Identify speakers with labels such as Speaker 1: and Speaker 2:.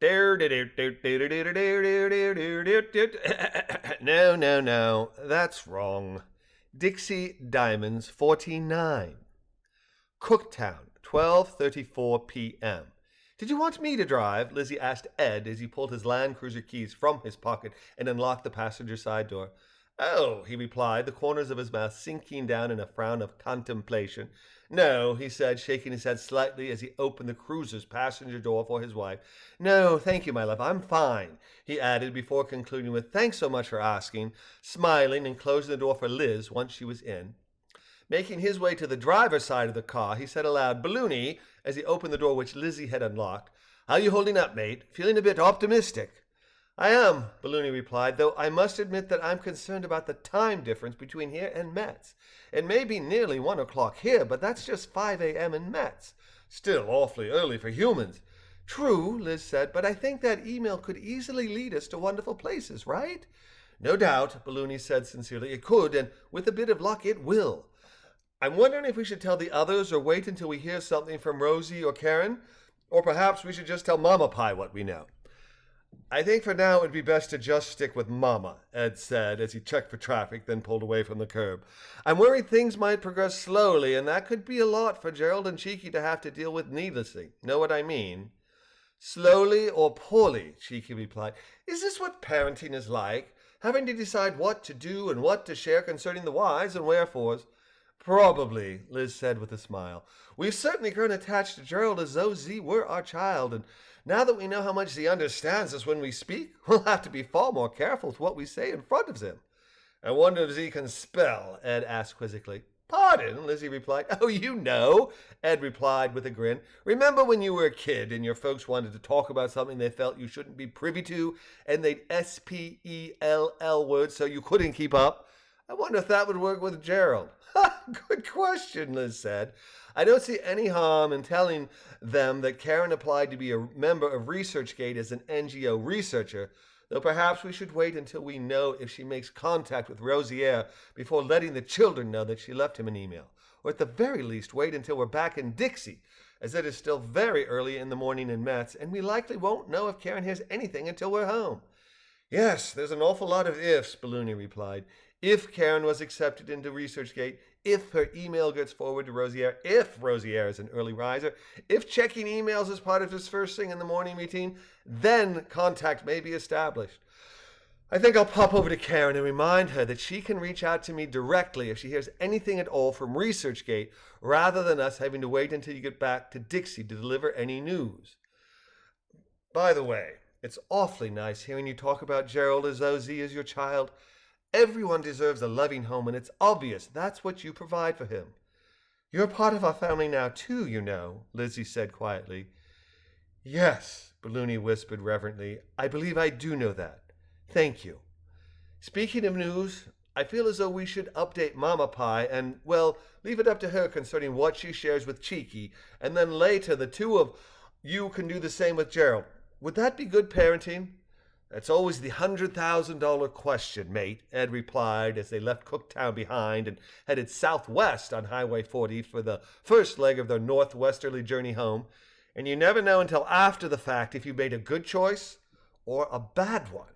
Speaker 1: No, that's wrong. Dixie Diamonds, 49. Cooktown, 12:34 p.m. Did you want me to drive? Lizzie asked Ed as he pulled his Land Cruiser keys from his pocket and unlocked the passenger side door. Oh, he replied, the corners of his mouth sinking down in a frown of contemplation. No, he said, shaking his head slightly as he opened the cruiser's passenger door for his wife. No, thank you, my love, I'm fine, he added before concluding with, thanks so much for asking, smiling and closing the door for Liz once she was in. Making his way to the driver's side of the car, he said aloud, Balloony, as he opened the door which Lizzie had unlocked. How you holding up, mate? Feeling a bit optimistic? I am, Balloony replied, though I must admit that I'm concerned about the time difference between here and Metz. It may be nearly 1 o'clock here, but that's just 5 a.m. in Metz. Still awfully early for humans. True, Liz said, but I think that email could easily lead us to wonderful places, right? No doubt, Balloony said sincerely, it could, and with a bit of luck it will. I'm wondering if we should tell the others or wait until we hear something from Rosie or Karen, or perhaps we should just tell Mama Pie what we know. I think for now it would be best to just stick with Mama, Ed said as he checked for traffic, then pulled away from the curb. I'm worried things might progress slowly, and that could be a lot for Jerald and Cheeky to have to deal with needlessly. Know what I mean? Slowly or poorly, Cheeky replied. Is this what parenting is like? Having to decide what to do and what to share concerning the whys and wherefores? Probably, Liz said with a smile. We've certainly grown attached to Jerald as though Z were our child, and now that we know how much Z understands us when we speak, we'll have to be far more careful with what we say in front of him. I wonder if Z can spell, Ed asked quizzically. Pardon, Lizzie replied. Oh, you know, Ed replied with a grin. Remember when you were a kid and your folks wanted to talk about something they felt you shouldn't be privy to, and they'd S-P-E-L-L words so you couldn't keep up? I wonder if that would work with Jerald. Good question, Liz said. I don't see any harm in telling them that Karen applied to be a member of ResearchGate as an NGO researcher, though perhaps we should wait until we know if she makes contact with Rosier before letting the children know that she left him an email. Or at the very least, wait until we're back in Dixie, as it is still very early in the morning in Metz, and we likely won't know if Karen hears anything until we're home. Yes, there's an awful lot of ifs, Balloony replied. If Karen was accepted into ResearchGate, if her email gets forwarded to Rosier, if Rosier is an early riser, if checking emails is part of his first thing in the morning routine, then contact may be established. I think I'll pop over to Karen and remind her that she can reach out to me directly if she hears anything at all from ResearchGate, rather than us having to wait until you get back to Dixie to deliver any news. By the way, it's awfully nice hearing you talk about Jerald as though Z is your child. Everyone deserves a loving home, and it's obvious that's what you provide for him. You're part of our family now, too, you know, Lizzie said quietly. Yes, Balloony whispered reverently. I believe I do know that. Thank you. Speaking of news, I feel as though we should update Mama Pie and, well, leave it up to her concerning what she shares with Cheeky, and then later the two of you can do the same with Jerald. Would that be good parenting? That's always the $100,000 question, mate, Ed replied as they left Cooktown behind and headed southwest on Highway 40 for the first leg of their northwesterly journey home. And you never know until after the fact if you made a good choice or a bad one.